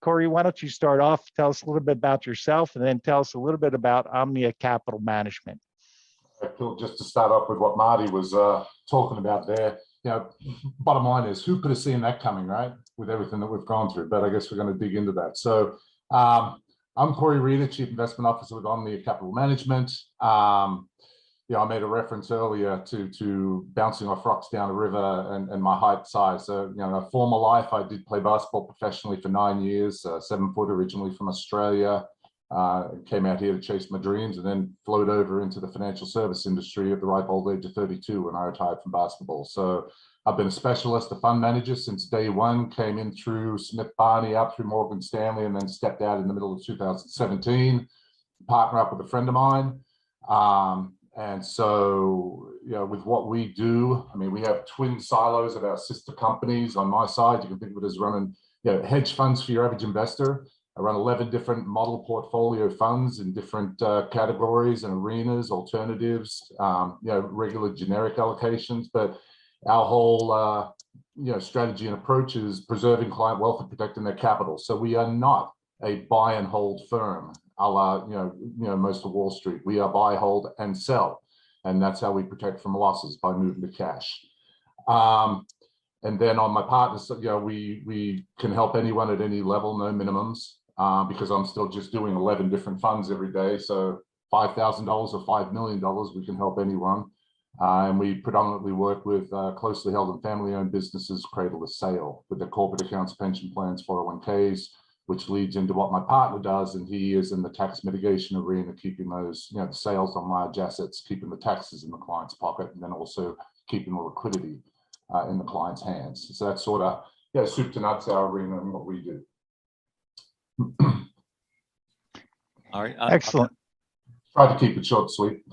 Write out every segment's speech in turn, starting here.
Cory, why don't you start off, tell us a little bit about yourself, and then tell us a little bit about Omnia Capital Management. Cool. Just to start off with what Marty was talking about there, bottom line is, who could have seen that coming, right? With everything that we've gone through, but I guess we're going to dig into that. So I'm Cory Reeder, Chief Investment Officer with Omnia Capital Management. I made a reference earlier to bouncing off rocks down a river and my height size. So, in a former life, I did play basketball professionally for 9 years, 7 foot, originally from Australia. Came out here to chase my dreams and then flowed over into the financial service industry at the ripe old age of 32 when I retired from basketball. So I've been a specialist, a fund manager since day one, came in through Smith Barney, out through Morgan Stanley, and then stepped out in the middle of 2017, partner up with a friend of mine. And so, with what we do, I mean, we have twin silos of our sister companies. On my side, you can think of it as running hedge funds for your average investor. I run 11 different model portfolio funds in different categories and arenas, alternatives, regular generic allocations. But our whole, strategy and approach is preserving client wealth and protecting their capital. So we are not a buy and hold firm, a la, most of Wall Street. We are buy, hold, and sell. And that's how we protect from losses, by moving to cash. And then on my partners, we can help anyone at any level, no minimums. Because I'm still just doing 11 different funds every day. So $5,000 or $5 million, we can help anyone. And we predominantly work with closely held and family-owned businesses, cradle to sale, with their corporate accounts, pension plans, 401ks, which leads into what my partner does. And he is in the tax mitigation arena, keeping those, the sales on large assets, keeping the taxes in the client's pocket, and then also keeping the liquidity in the client's hands. So that's sort of, soup to nuts, our arena and what we do. All right. Excellent. Try to keep it short, sweet.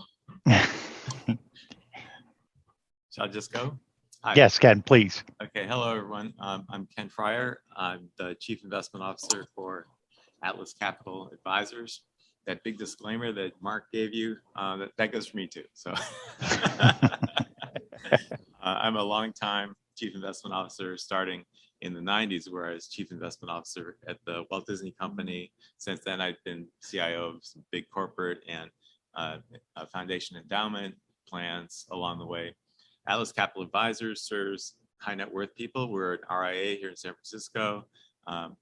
Shall I just go? Hi. Yes, Ken, please. Okay. Hello, everyone. I'm Ken Frier. I'm the Chief Investment Officer for Atlas Capital Advisors. That big disclaimer that Mark gave you, that goes for me too. So I'm a longtime Chief Investment Officer, starting in the 90s, where I was Chief Investment Officer at the Walt Disney Company. Since then, I've been CIO of some big corporate and foundation endowment plans along the way. Atlas Capital Advisors serves high net worth people. We're an RIA here in San Francisco.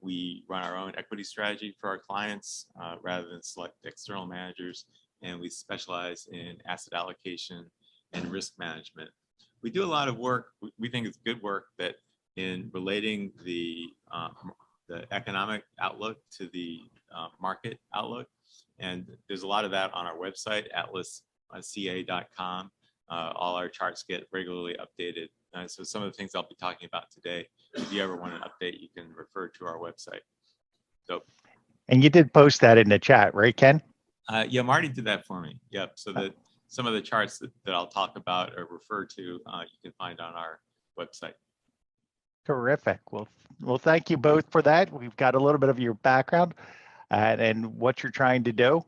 We run our own equity strategy for our clients rather than select external managers, and we specialize in asset allocation and risk management. We do a lot of work. We think it's good work that in relating the economic outlook to the market outlook. And there's a lot of that on our website, atlasca.com. All our charts get regularly updated. So some of the things I'll be talking about today, if you ever want an update, you can refer to our website. So, and you did post that in the chat, right, Ken? Yeah, Marty did that for me. Yep. So that some of the charts that I'll talk about or refer to, you can find on our website. Terrific. Well, thank you both for that. We've got a little bit of your background and what you're trying to do.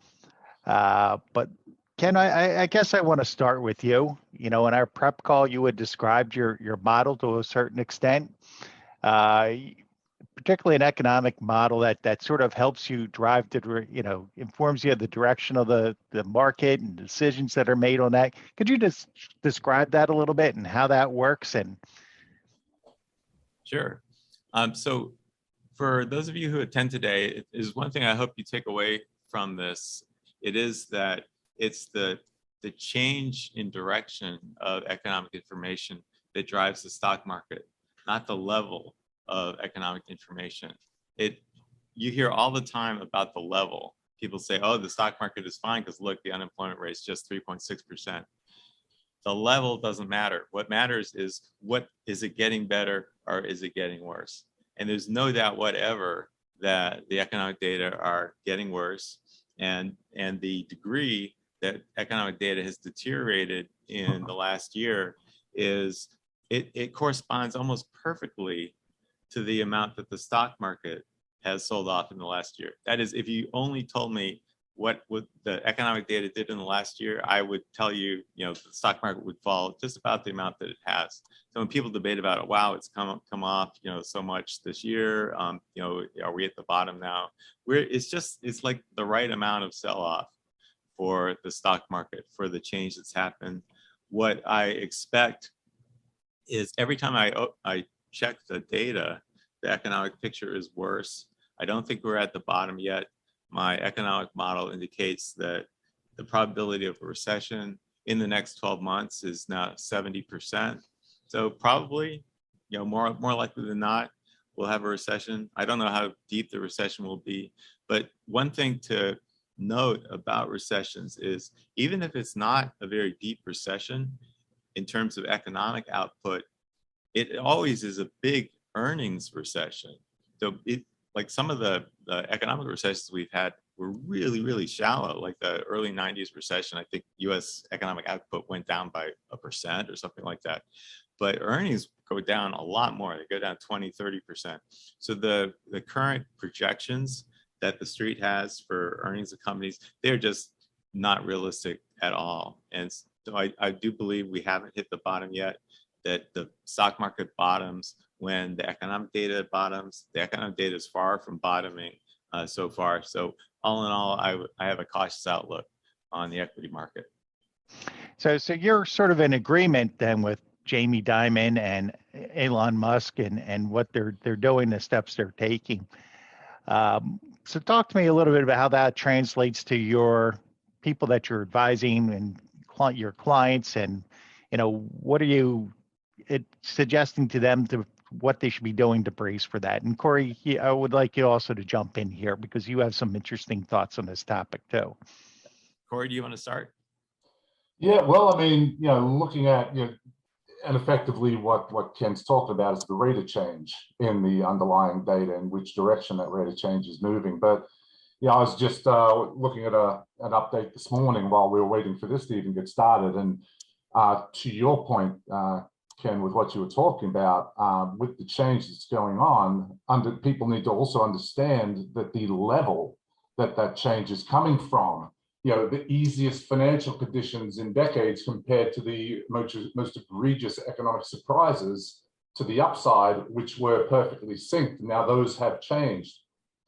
But Ken, I guess I want to start with you. In our prep call, you had described your model to a certain extent, particularly an economic model that sort of helps you drive informs you of the direction of the market and decisions that are made on that. Could you just describe that a little bit and how that works? And Sure. So for those of you who attend today, it is one thing I hope you take away from this. It is that it's the change in direction of economic information that drives the stock market, not the level of economic information. You hear all the time about the level. People say, oh, the stock market is fine because look, the unemployment rate is just 3.6%. The level doesn't matter. What matters is, is it getting better or is it getting worse? And there's no doubt whatever that the economic data are getting worse, and the degree that economic data has deteriorated in the last year is it corresponds almost perfectly to the amount that the stock market has sold off in the last year. That is, if you only told me what the economic data did in the last year, I would tell you, the stock market would fall just about the amount that it has. So when people debate about it, wow, it's come off, so much this year, are we at the bottom now? It's like the right amount of sell-off for the stock market, for the change that's happened. What I expect is every time I check the data, the economic picture is worse. I don't think we're at the bottom yet. My economic model indicates that the probability of a recession in the next 12 months is now 70%. So probably, more likely than not, we'll have a recession. I don't know how deep the recession will be, but one thing to note about recessions is even if it's not a very deep recession in terms of economic output, it always is a big earnings recession. So like some of the economic recessions we've had were really, really shallow, like the early 90s recession. I think US economic output went down by 1% or something like that. But earnings go down a lot more. They go down 20, 30%. So the current projections that the street has for earnings of companies, they're just not realistic at all. And so I do believe we haven't hit the bottom yet, that the stock market bottoms when the economic data bottoms. The economic data is far from bottoming so far. So all in all, I have a cautious outlook on the equity market. So you're sort of in agreement then with Jamie Dimon and Elon Musk and what they're doing, the steps they're taking. So talk to me a little bit about how that translates to your people that you're advising and your clients, and what are you suggesting to them to what they should be doing to brace for that. And Cory, I would like you also to jump in here because you have some interesting thoughts on this topic too. Cory, do you want to start? Yeah, well, I mean, looking at, and effectively what Ken's talked about is the rate of change in the underlying data and which direction that rate of change is moving. But I was just looking at an update this morning while we were waiting for this to even get started. And to your point, Ken, with what you were talking about, with the change that's going on, people need to also understand that the level that change is coming from, the easiest financial conditions in decades compared to the most egregious economic surprises to the upside, which were perfectly synced. Now those have changed.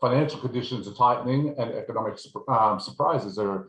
Financial conditions are tightening, and economic surprises are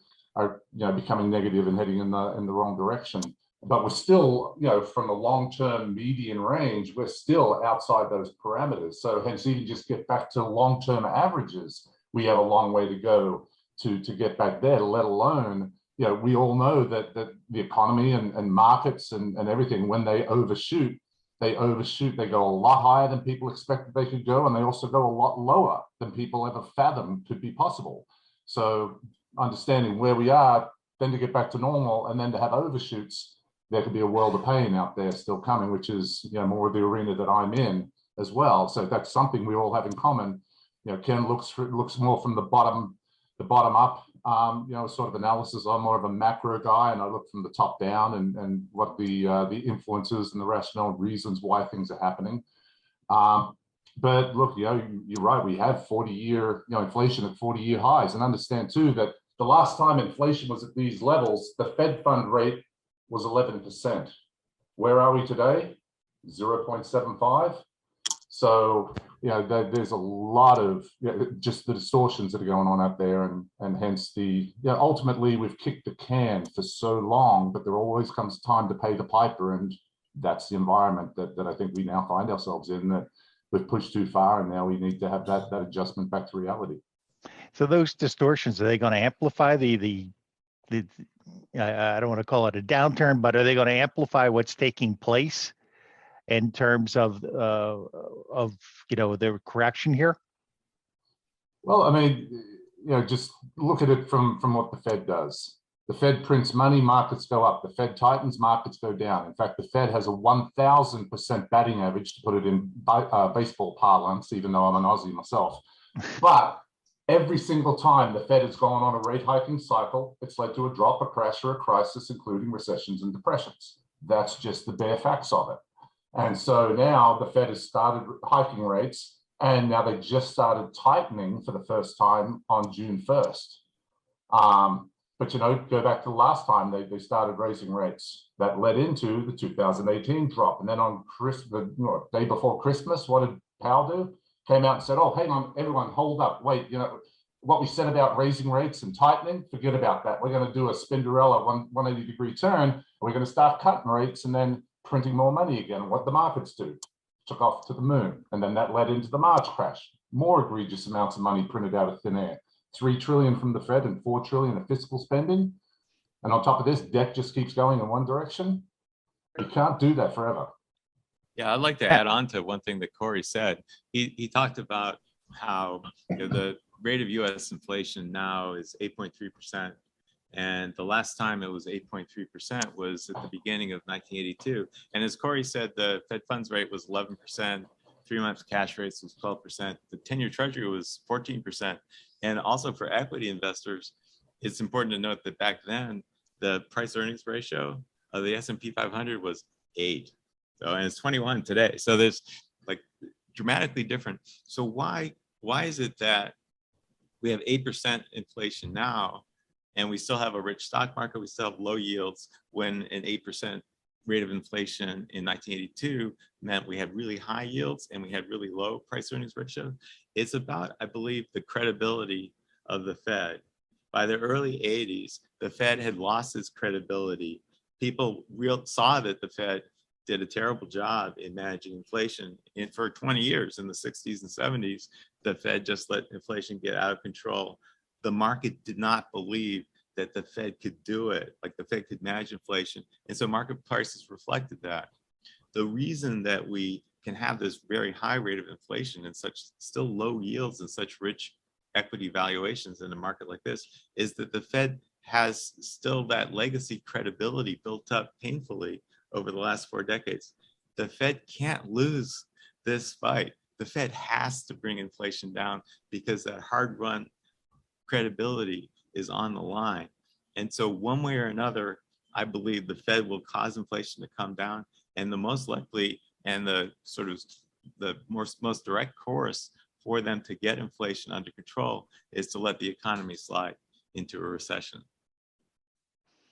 becoming negative and heading in the wrong direction. But we're still, from the long-term median range, we're still outside those parameters. So hence, even just get back to long-term averages, we have a long way to go to get back there, let alone, we all know that the economy and markets and everything, when they overshoot, they go a lot higher than people expected they could go, and they also go a lot lower than people ever fathomed could be possible. So understanding where we are, then to get back to normal, and then to have overshoots, there could be a world of pain out there still coming, which is more of the arena that I'm in as well. So that's something we all have in common. Ken looks more from the bottom up, sort of analysis. I'm more of a macro guy, and I look from the top down and what the influences and the rationale reasons why things are happening. But look, you're right. We have 40-year inflation at 40-year highs, and understand too that the last time inflation was at these levels, the Fed fund rate was 11%. Where are we today? 0.75. So there's a lot of just the distortions that are going on out there, and hence ultimately we've kicked the can for so long, but there always comes time to pay the piper, and that's the environment that I think we now find ourselves in, that we've pushed too far, and now we need to have that adjustment back to reality. So those distortions, are they going to amplify the I don't want to call it a downturn, but are they going to amplify what's taking place in terms of the correction here? Well, I mean, just look at it from what the Fed does. The Fed prints money, markets go up. The Fed tightens, markets go down. In fact, the Fed has a 1,000% batting average, to put it in baseball parlance, even though I'm an Aussie myself. But every single time the Fed has gone on a rate hiking cycle, it's led to a drop, a crash, or a crisis, including recessions and depressions. That's just the bare facts of it. And so now the Fed has started hiking rates, and now they just started tightening for the first time on June 1st. But, you know, go back to the last time they started raising rates. That led into the 2018 drop. And then on the day before Christmas, what did Powell do? Came out and said, oh, hang on, everyone, hold up. Wait, you know, what we said about raising rates and tightening, forget about that. We're going to do a Spinderella 180-degree turn. We're going to start cutting rates and then printing more money again. What the markets do, took off to the moon. And then that led into the March crash. More egregious amounts of money printed out of thin air. 3 trillion from the Fed and 4 trillion of fiscal spending. And on top of this, debt just keeps going in one direction. You can't do that forever. Yeah, I'd like to add on to one thing that Cory said. He talked about how, you know, the rate of US inflation now is 8.3%. And the last time it was 8.3% was at the beginning of 1982. And as Cory said, the Fed funds rate was 11%, 3-month cash rates was 12%, the 10-year treasury was 14%. And also for equity investors, it's important to note that back then, the price earnings ratio of the S&P 500 was 8. So, and it's 21 today. So there's like dramatically different. So why is it that we have 8% inflation now, and we still have a rich stock market, we still have low yields, when an 8% rate of inflation in 1982 meant we had really high yields and we had really low price earnings ratio? It's about, I believe, the credibility of the Fed. By the early 80s, the Fed had lost its credibility. People saw that the Fed did a terrible job in managing inflation. And for 20 years, in the 60s and 70s, the Fed just let inflation get out of control. The market did not believe that the Fed could do it, like the Fed could manage inflation. And so market prices reflected that. The reason that we can have this very high rate of inflation and such still low yields and such rich equity valuations in a market like this is that the Fed has still that legacy credibility built up painfully over the last 4 decades. The Fed can't lose this fight. The Fed has to bring inflation down because that hard run credibility is on the line. And so one way or another, I believe the Fed will cause inflation to come down, and the most likely and the sort of the most direct course for them to get inflation under control is to let the economy slide into a recession.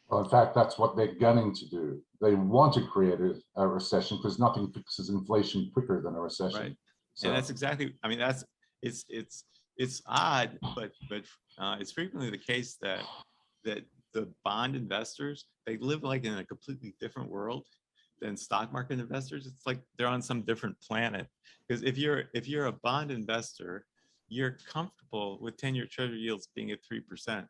Well, in fact, that's what they're gunning to do. They want to create a recession because nothing fixes inflation quicker than a recession. Right. So, and that's exactly, I mean, that's, it's odd, but it's frequently the case that the bond investors, they live like in a completely different world than stock market investors. It's like they're on some different planet. Because if you're a bond investor, you're comfortable with 10-year treasury yields being at 3%.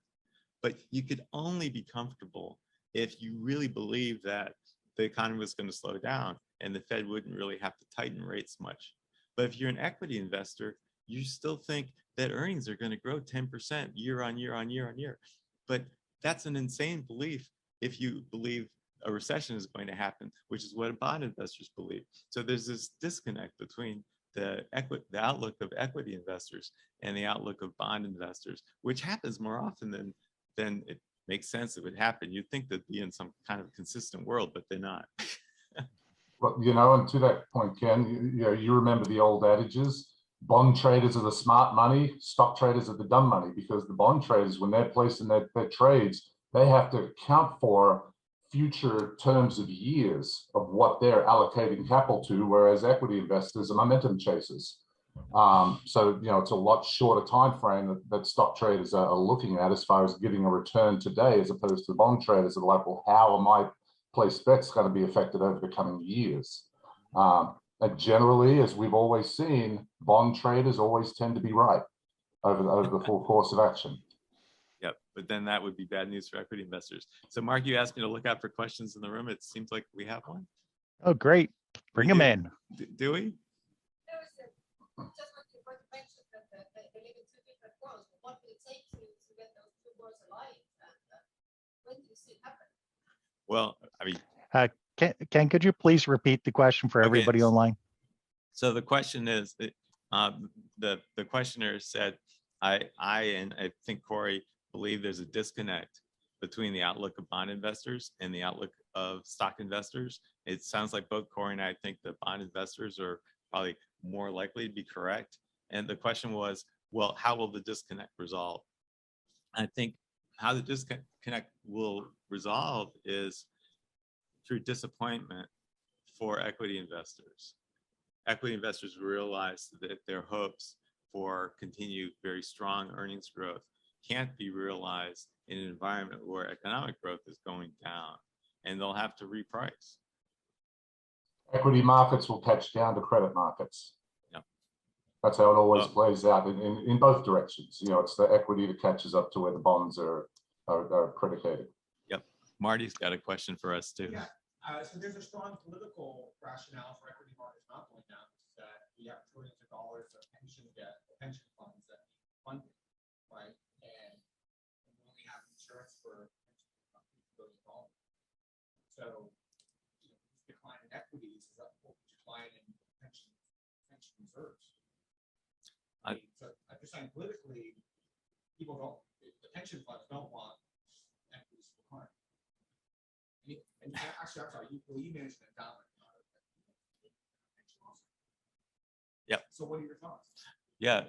But you could only be comfortable if you really believe that the economy was going to slow down and the Fed wouldn't really have to tighten rates much. But if you're an equity investor, you still think that earnings are going to grow 10% year on year on year on year. But that's an insane belief if you believe a recession is going to happen, which is what bond investors believe. So there's this disconnect between the outlook of equity investors and the outlook of bond investors, which happens more often than it makes sense it would happen. You'd think they'd be in some kind of consistent world, but they're not. Well, you know, and to that point, Ken, you remember the old adages: bond traders are the smart money, stock traders are the dumb money, because the bond traders, when they're placing their trades, they have to account for future terms of years of what they're allocating capital to, whereas equity investors are momentum chasers. So, you know, it's a lot shorter time frame that stock traders are looking at as far as getting a return today, as opposed to bond traders that are like, well, how are my placed bets going to be affected over the coming years? And generally, as we've always seen, bond traders always tend to be right over the full course of action. Yep, but then that would be bad news for equity investors. So Mark, you asked me to look out for questions in the room. It seems like we have one. Oh, great. Bring them in. Do we? Just like you mentioned that they live in 2 different worlds. What will it take to get those 2 worlds aligned? And when do you see it happen? Well, I mean, Ken, could you please repeat the question for everybody online? So the question is, the questioner said, I and I think Cory believe there's a disconnect between the outlook of bond investors and the outlook of stock investors. It sounds like both Cory and I think that bond investors are probably more likely to be correct. And the question was, well, how will the disconnect resolve? I think how the disconnect will resolve is through disappointment for equity investors. Equity investors realize that their hopes for continued very strong earnings growth can't be realized in an environment where economic growth is going down, and they'll have to reprice. Equity markets will catch down to credit markets. Yep. That's how it always plays out in both directions. You know, it's the equity that catches up to where the bonds are predicated. Yep. Marty's got a question for us too. Yeah. So there's a strong political rationale for equity markets not going down, that we have trillions of dollars of pension debt, pension funds that need funding, right? And we only have insurance for $50 billion. So, you know, this decline in equities is up to decline in pension reserves. So I'm just saying politically, people don't, the pension funds don't want equities to decline. And actually, I'm sorry, you manage an endowment. Yep. So what are your thoughts? Yeah.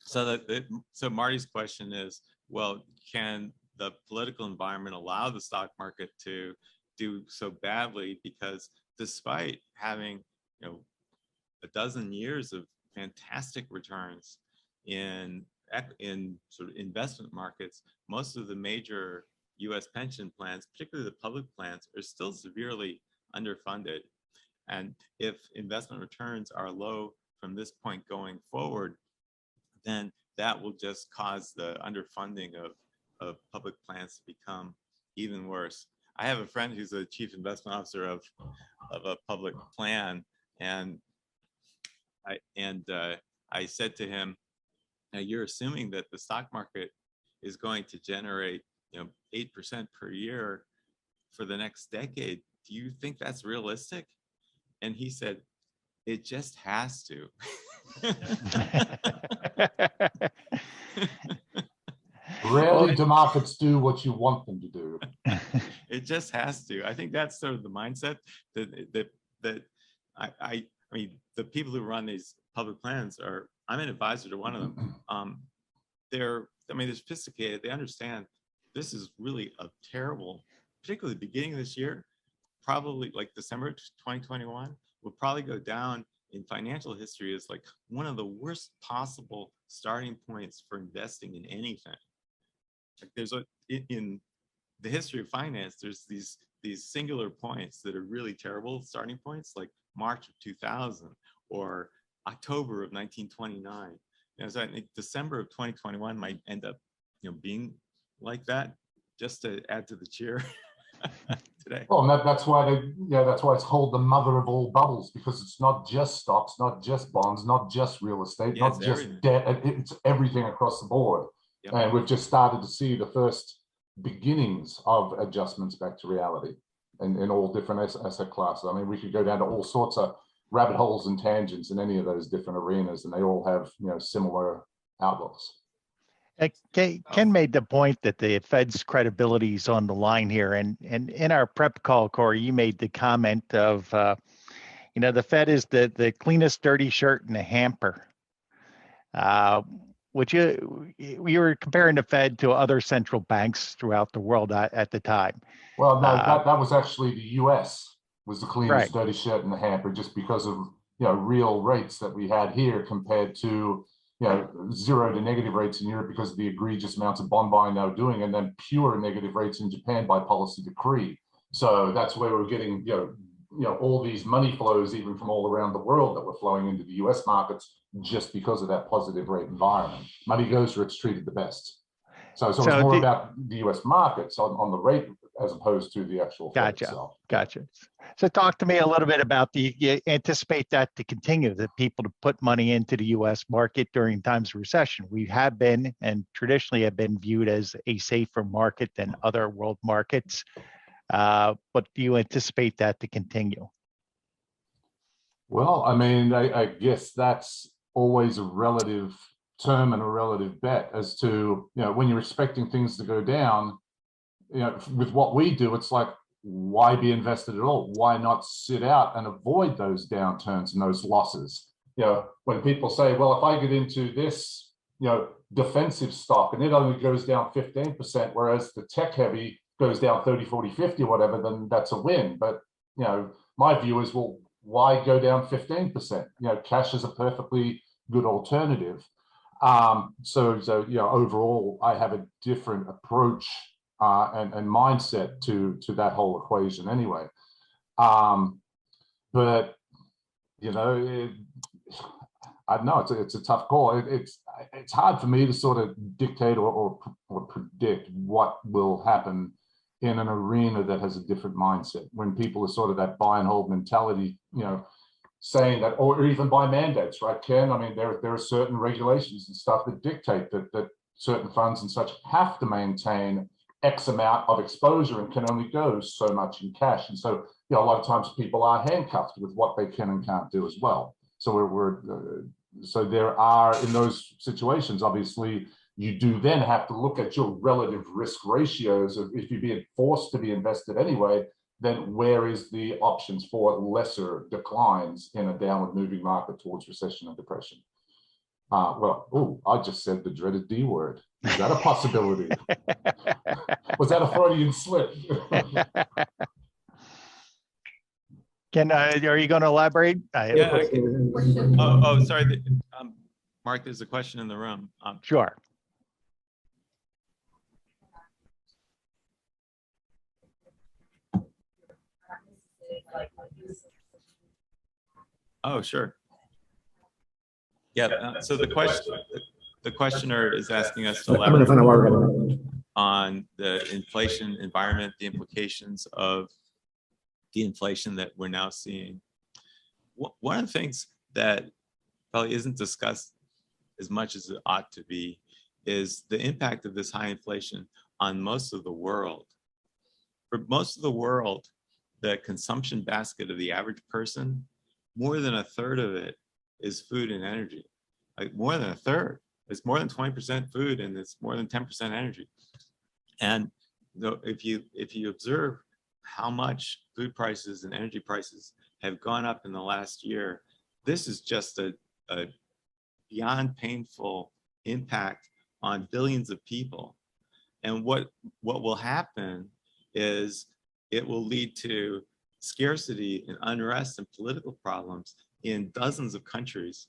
So Marty's question is, well, can the political environment allow the stock market to do so badly? Because despite having, you know, a dozen years of fantastic returns in sort of investment markets, most of the major U.S. pension plans, particularly the public plans, are still severely underfunded. And if investment returns are low from this point going forward, then that will just cause the underfunding of public plans to become even worse. I have a friend who's a chief investment officer of a public plan, and I said to him, now you're assuming that the stock market is going to generate, you know, 8% per year for the next decade. Do you think that's realistic? And he said, it just has to. Rarely do markets do what you want them to do. It just has to. I think that's sort of the mindset that I mean, the people who run these public plans are, I'm an advisor to one of them. They're sophisticated. They understand this is really a terrible, particularly the beginning of this year, probably like December 2021, will probably go down in financial history as like one of the worst possible starting points for investing in anything. Like there's in the history of finance, there's these singular points that are really terrible starting points, like March of 2000 or October of 1929. You know, so I think December of 2021 might end up, you know, being like that, just to add to the cheer today. Well, and that's why that's why it's called the mother of all bubbles, because it's not just stocks, not just bonds, not just real estate, not just everything. Debt. It's everything across the board. Yep. And we've just started to see the first beginnings of adjustments back to reality in all different asset classes. I mean, we could go down to all sorts of rabbit holes and tangents in any of those different arenas, and they all have, you know, similar outlooks. Ken made the point that the Fed's credibility is on the line here, and in our prep call, Cory, you made the comment of, you know, the Fed is the cleanest dirty shirt in the hamper. Which we were comparing the Fed to other central banks throughout the world at the time. Well, no, that was actually the U.S. was the cleanest right. dirty shirt in the hamper, just because of, you know, real rates that we had here compared to, you know, 0 to negative rates in Europe because of the egregious amounts of bond buying they were doing, and then pure negative rates in Japan by policy decree. So that's where we're getting, you know, all these money flows, even from all around the world, that were flowing into the U.S. markets just because of that positive rate environment. Money goes where it's treated the best. So it's more about the U.S. markets on the rate as opposed to the actual Fed itself. Gotcha. So talk to me a little bit about you anticipate that to continue, that people to put money into the U.S. market during times of recession. We have been and traditionally have been viewed as a safer market than other world markets. But do you anticipate that to continue? Well, I mean, I guess that's always a relative term and a relative bet as to, you know, when you're expecting things to go down, you know, with what we do, it's like, why be invested at all? Why not sit out and avoid those downturns and those losses? You know, when people say, well, if I get into this defensive stock, and it only goes down 15%, whereas the tech heavy goes down 30, 40, 50, whatever, then that's a win. But, my view is, well, why go down 15%? Cash is a perfectly good alternative. So overall, I have a different approach and mindset to that whole equation anyway. But, I don't know, it's a tough call. It's hard for me to sort of dictate or predict what will happen in an arena that has a different mindset, when people are sort of that buy and hold mentality, saying that, or even by mandates, right, Ken? I mean, there are certain regulations and stuff that dictate that certain funds and such have to maintain X amount of exposure and can only go so much in cash. And so, a lot of times people are handcuffed with what they can and can't do as well. So so there are, in those situations, obviously, you do then have to look at your relative risk ratios of, if you're being forced to be invested anyway, then where is the options for lesser declines in a downward moving market towards recession and depression? I just said the dreaded D word. Is that a possibility? Was that a Freudian slip? Ken, are you going to elaborate? Yeah. Sorry. Mark, there's a question in the room. Sure. Oh, sure. Yeah. So the questioner is asking us to elaborate on the inflation environment, the implications of the inflation that we're now seeing. One of the things that probably isn't discussed as much as it ought to be is the impact of this high inflation on most of the world. For most of the world, the consumption basket of the average person, more than a third of it is food and energy. Like more than a third. It's more than 20% food and it's more than 10% energy. And if you observe how much food prices and energy prices have gone up in the last year, this is just a beyond painful impact on billions of people. And what will happen is it will lead to scarcity and unrest and political problems in dozens of countries.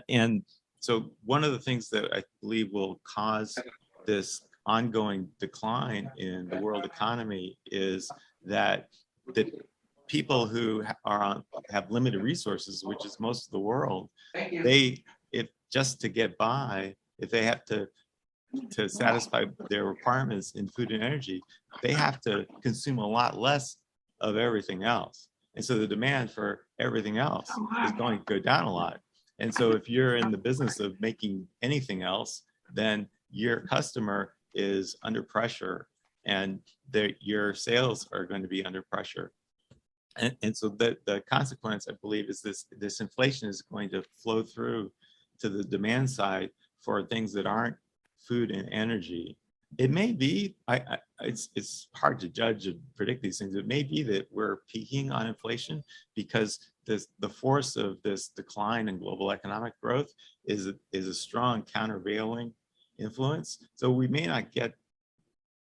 And so one of the things that I believe will cause this ongoing decline in the world economy is that the people who have limited resources, which is most of the world, if just to get by, if they have to satisfy their requirements in food and energy, they have to consume a lot less of everything else. And so the demand for everything else is going to go down a lot. And so if you're in the business of making anything else, then your customer is under pressure and your sales are going to be under pressure. And so the consequence, I believe, is this inflation is going to flow through to the demand side for things that aren't food and energy. It may be, it's hard to judge and predict these things. It may be that we're peaking on inflation because the force of this decline in global economic growth is a strong countervailing influence. So we may not get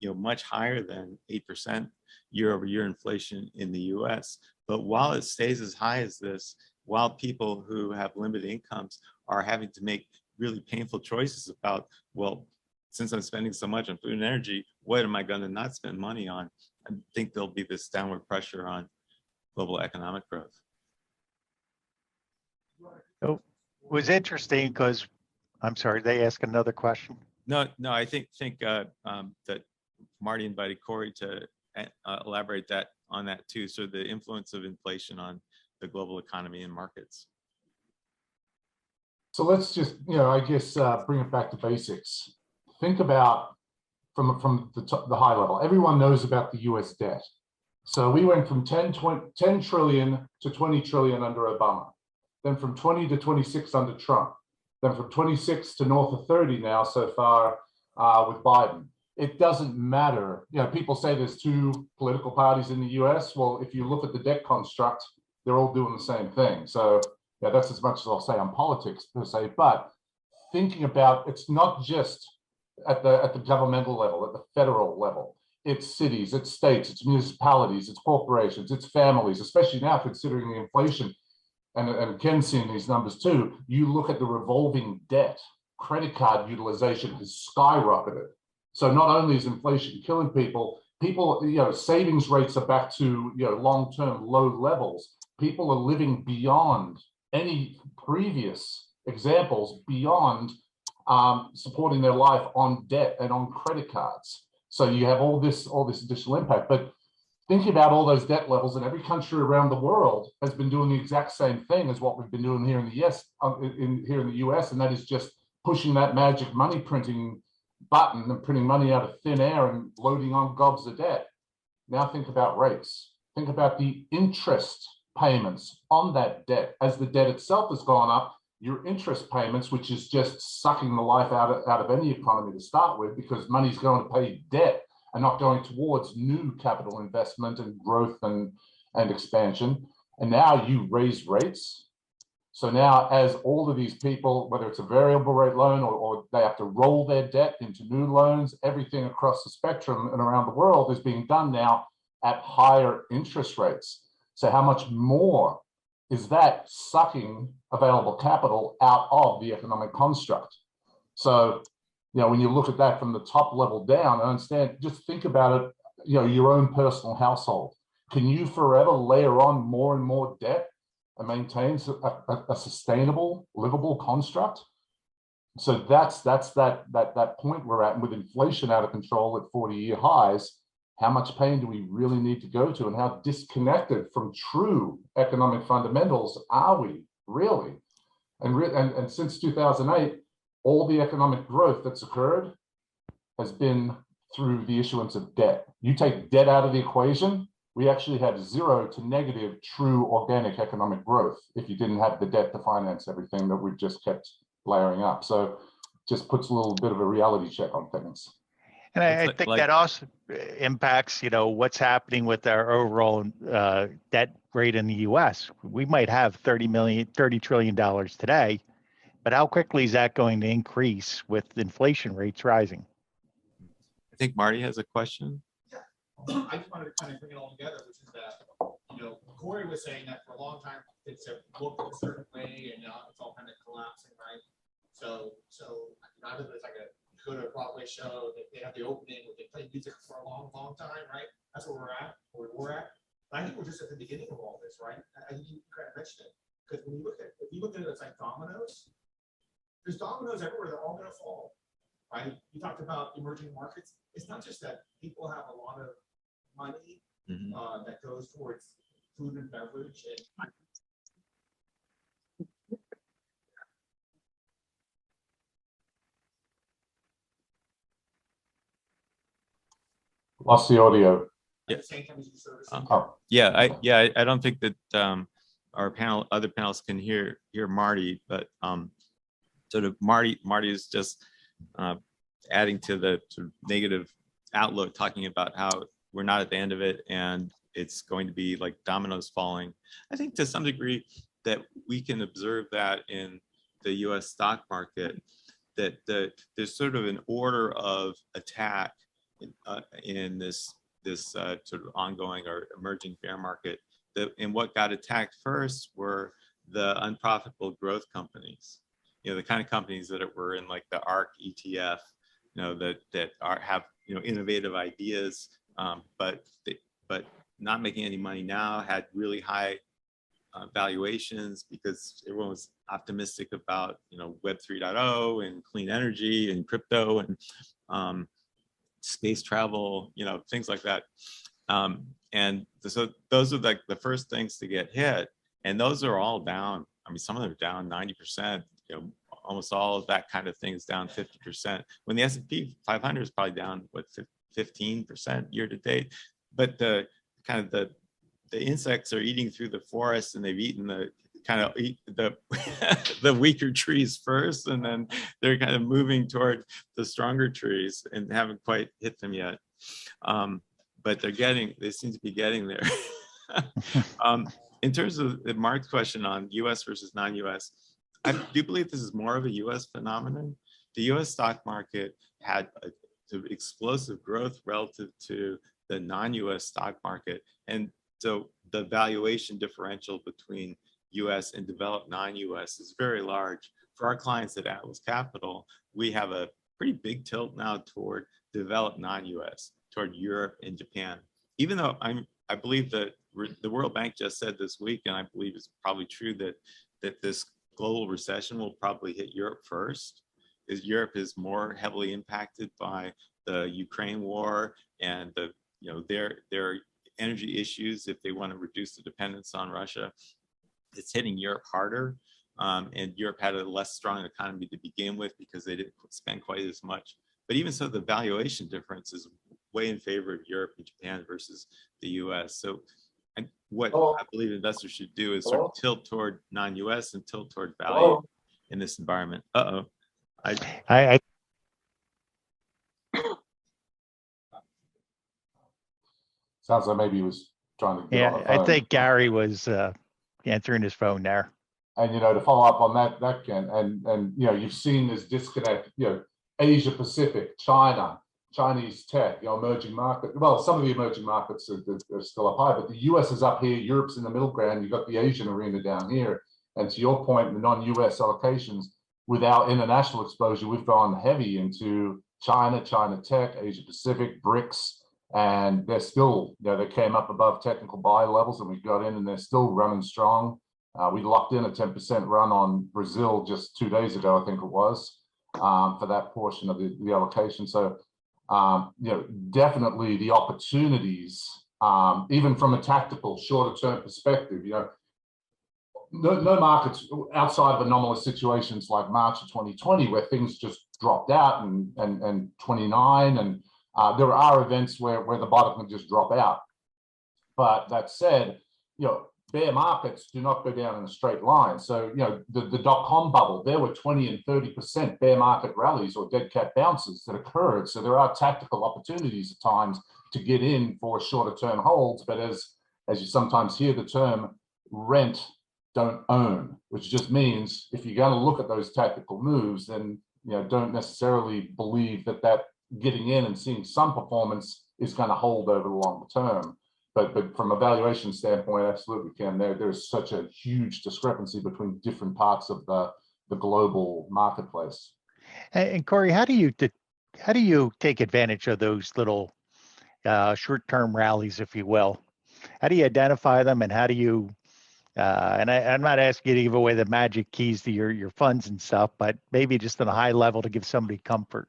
much higher than 8% year-over-year inflation in the US. But while it stays as high as this, while people who have limited incomes are having to make really painful choices about, well, since I'm spending so much on food and energy, what am I going to not spend money on? I think there'll be this downward pressure on global economic growth. Oh, it was interesting because, I'm sorry, they asked another question. No, I think that Marty invited Cory to elaborate on that too. So the influence of inflation on the global economy and markets. So let's just, I guess, bring it back to basics. Think about from the high level. Everyone knows about the US debt. So we went from 10 trillion to 20 trillion under Obama, then from 20 to 26 under Trump, then from 26 to north of 30 now so far with Biden. It doesn't matter. People say there's two political parties in the US. Well, if you look at the debt construct, they're all doing the same thing. So yeah, that's as much as I'll say on politics per se. But thinking about, it's not just at the governmental level, at the federal level. It's cities, it's states, it's municipalities, it's corporations, it's families, especially now considering the inflation. And Ken's seeing these numbers too. You look at the revolving debt, credit card utilization has skyrocketed. So not only is inflation killing people, savings rates are back to long-term low levels. People are living beyond any previous examples, beyond supporting their life on debt and on credit cards. So you have all this additional impact. But thinking about all those debt levels, and every country around the world has been doing the exact same thing as what we've been doing here in the US, and that is just pushing that magic money printing button and printing money out of thin air and loading on gobs of debt. Now think about rates. Think about the interest payments on that debt. As the debt itself has gone up, your interest payments, which is just sucking the life out of any economy to start with, because money's going to pay debt and not going towards new capital investment and growth and expansion. And now you raise rates. So now, as all of these people, whether it's a variable rate loan or they have to roll their debt into new loans, everything across the spectrum and around the world is being done now at higher interest rates. So how much more is that sucking available capital out of the economic construct? So, when you look at that from the top level down, I understand, just think about it, your own personal household. Can you forever layer on more and more debt and maintain a sustainable, livable construct? So that's that point we're at. And with inflation out of control at 40-year highs, how much pain do we really need to go to, and how disconnected from true economic fundamentals are we really? And since 2008, all the economic growth that's occurred has been through the issuance of debt. You take debt out of the equation, we actually have zero to negative true organic economic growth if you didn't have the debt to finance everything that we've just kept layering up. So just puts a little bit of a reality check on things. And I think that also impacts, what's happening with our overall debt rate in the U.S. We might have $30 trillion today, but how quickly is that going to increase with inflation rates rising? I think Marty has a question. I just wanted to kind of bring it all together, which is that, Cory was saying that for a long time it's looked a certain way, and now it's all kind of collapsing, right? So either there's like go to a Broadway show, they have the opening where they play music for a long, long time, right? That's where we're at. But I think we're just at the beginning of all this, right? I think you kind of mentioned it, because when if you look at it, it's like dominoes. There's dominoes everywhere. They're all going to fall, right? You talked about emerging markets. It's not just that people have a lot of money that goes towards food and beverage and lost the audio. at the same time as you service. I don't think that our other panelists can hear Marty, but sort of Marty is just adding to the sort of negative outlook, talking about how we're not at the end of it and it's going to be like dominoes falling. I think to some degree that we can observe that in the US stock market, that there's sort of an order of attack in this sort of ongoing or emerging bear market. And what got attacked first were the unprofitable growth companies. The kind of companies that were in like the ARK ETF, that have innovative ideas, but not making any money now, had really high valuations because everyone was optimistic about Web 3.0 and clean energy and crypto and space travel, things like that. And so those are like the first things to get hit, and those are all down. I mean, some of them are down 90%. Almost all of that kind of thing is down 50%. When the S&P 500 is probably down 15% year to date. But the insects are eating through the forest, and they've eaten the weaker trees first, and then they're kind of moving toward the stronger trees and haven't quite hit them yet. But they seem to be getting there. In terms of Mark's question on US versus non-US, I do believe this is more of a US phenomenon. The US stock market had explosive growth relative to the non-US stock market. And so the valuation differential between US and developed non-US is very large. For our clients at Atlas Capital, we have a pretty big tilt now toward developed non-US, toward Europe and Japan. Even though I believe that the World Bank just said this week, and I believe it's probably true, that this global recession will probably hit Europe first, is Europe is more heavily impacted by the Ukraine war and their energy issues. If they want to reduce the dependence on Russia, it's hitting Europe harder. And Europe had a less strong economy to begin with because they didn't spend quite as much. But even so, the valuation difference is way in favor of Europe and Japan versus the US. So what I believe investors should do is sort of tilt toward non-US and tilt toward value in this environment. I Sounds like maybe he was trying to get on the I phone. think Gary was answering his phone there. And, to follow up on that, Ken, and you've seen this disconnect, Asia Pacific, China, Chinese tech, emerging market. Well, some of the emerging markets are still up high, but the US is up here, Europe's in the middle ground, you've got the Asian arena down here. And to your point, the non-US allocations, with our international exposure, we've gone heavy into China, China tech, Asia Pacific, BRICS, and they're still, they came up above technical buy levels and we got in and they're still running strong. We locked in a 10% run on Brazil just 2 days ago, I think it was, for that portion of the allocation. So, definitely the opportunities, even from a tactical, shorter term perspective, no markets outside of anomalous situations like March of 2020 where things just dropped out and 29 and there are events where the bottom can just drop out. But that said, bear markets do not go down in a straight line. So, the dot-com bubble, there were 20 and 30% bear market rallies or dead cat bounces that occurred. So there are tactical opportunities at times to get in for shorter term holds. But as you sometimes hear the term, rent, don't own, which just means if you're going to look at those tactical moves, then, don't necessarily believe that getting in and seeing some performance is going to hold over the longer term. But from a valuation standpoint, absolutely, Ken, there's such a huge discrepancy between different parts of the global marketplace. And Cory, how do you take advantage of those little short-term rallies, if you will? How do you identify them, and how do you? And I'm not asking you to give away the magic keys to your funds and stuff, but maybe just on a high level to give somebody comfort.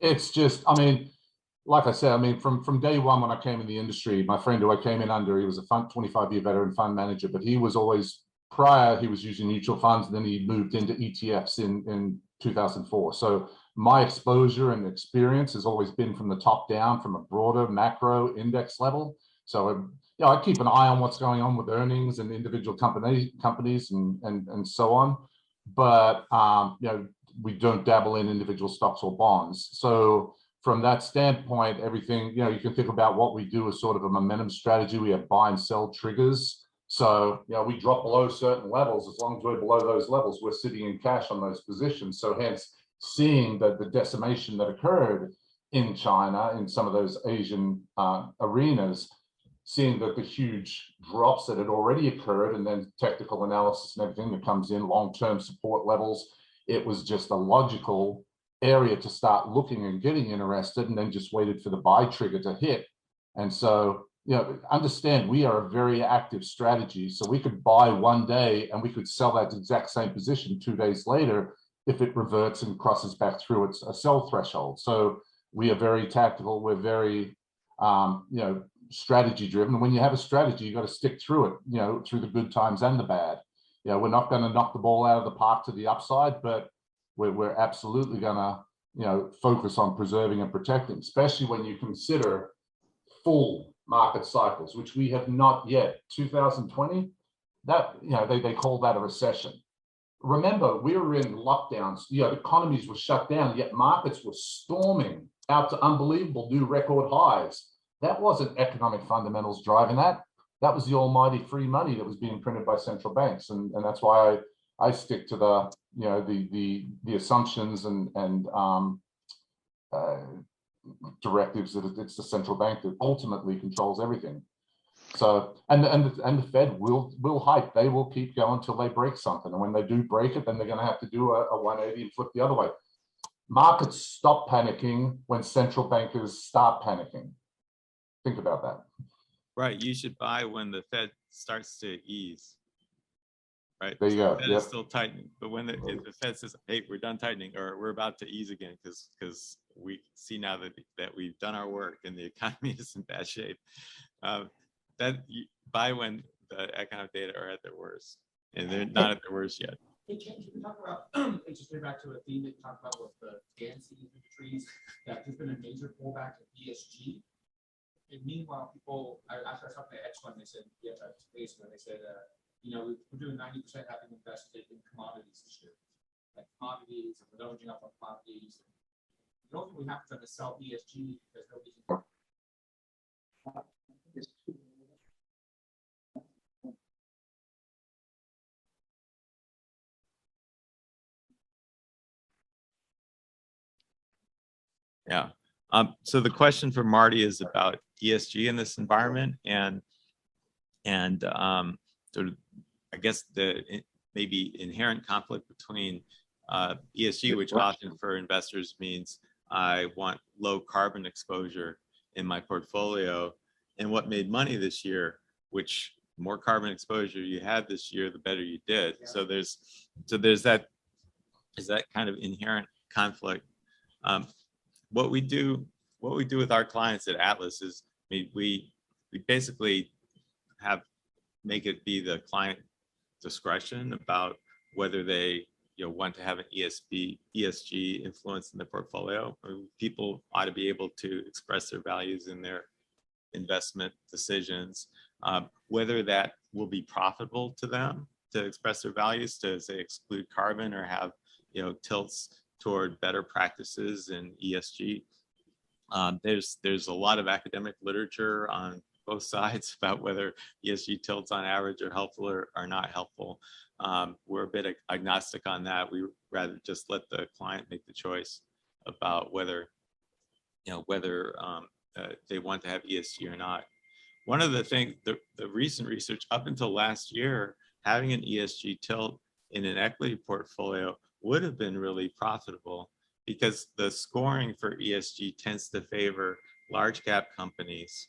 It's just, like I said, from day one when I came in the industry, my friend who I came in under, he was a 25-year veteran fund manager, but he was always, prior, he was using mutual funds, and then he moved into ETFs in 2004. So my exposure and experience has always been from the top down, from a broader macro index level. So, I keep an eye on what's going on with earnings and individual companies and so on. But, we don't dabble in individual stocks or bonds. So from that standpoint, everything, you can think about what we do as sort of a momentum strategy. We have buy and sell triggers. So, we drop below certain levels. As long as we're below those levels, we're sitting in cash on those positions. So hence, seeing the decimation that occurred in China, in some of those Asian arenas, seeing the huge drops that had already occurred, and then technical analysis and everything that comes in, long-term support levels, it was just a logical area to start looking and getting interested, and then just waited for the buy trigger to hit. And so, understand we are a very active strategy. So we could buy one day and we could sell that exact same position 2 days later if it reverts and crosses back through its a sell threshold. So we are very tactical. We're very, strategy driven. When you have a strategy, you got to stick through it, through the good times and the bad. We're not going to knock the ball out of the park to the upside, but we're absolutely going to, focus on preserving and protecting, especially when you consider full market cycles, which we have not yet. 2020, that, they call that a recession. Remember, we were in lockdowns, the economies were shut down, yet markets were storming out to unbelievable new record highs. That wasn't economic fundamentals driving that. that was the almighty free money that was being printed by central banks, and that's why I stick to the the assumptions and directives that it's the central bank that ultimately controls everything. So and the Fed will hike. They will keep going until they break something, and when they do break it, then they're going to have to do a 180 and flip the other way. Markets stop panicking when central bankers start panicking. Think about that. Right. You should buy when the Fed starts to ease. Right. There you go. The Fed is still tightening, but when if the Fed says, "Hey, we're done tightening," or "We're about to ease again," because we see now that we've done our work and the economy is in bad shape, that you buy when the economic data are at their worst, and they're not at their worst yet. Hey, James, you can talk about, just get back to a theme that you talked about with the dancing in the trees, that there's been a major pullback in ESG. And meanwhile, people, after I talked to the hedge fund, they said, yeah, they said, we're doing 90% having invested in commodities this year. Like commodities, and we're leveraging up on commodities. The only thing we have to do is sell ESG because nobody can. Yeah. So the question for Marty is about ESG in this environment, and sort of, I guess, the maybe inherent conflict between ESG, which often for investors means I want low carbon exposure in my portfolio, and what made money this year, which more carbon exposure you had this year, the better you did. So there's that kind of inherent conflict. What we do with our clients at Atlas is we basically make it be the client discretion about whether they want to have an ESG influence in the portfolio. People ought to be able to express their values in their investment decisions, whether that will be profitable to them to express their values, to say exclude carbon or have tilts toward better practices in ESG. There's a lot of academic literature on both sides about whether ESG tilts on average are helpful or are not helpful. We're a bit agnostic on that. We rather just let the client make the choice about whether they want to have ESG or not. One of the things, the recent research up until last year, having an ESG tilt in an equity portfolio would have been really profitable because the scoring for ESG tends to favor large cap companies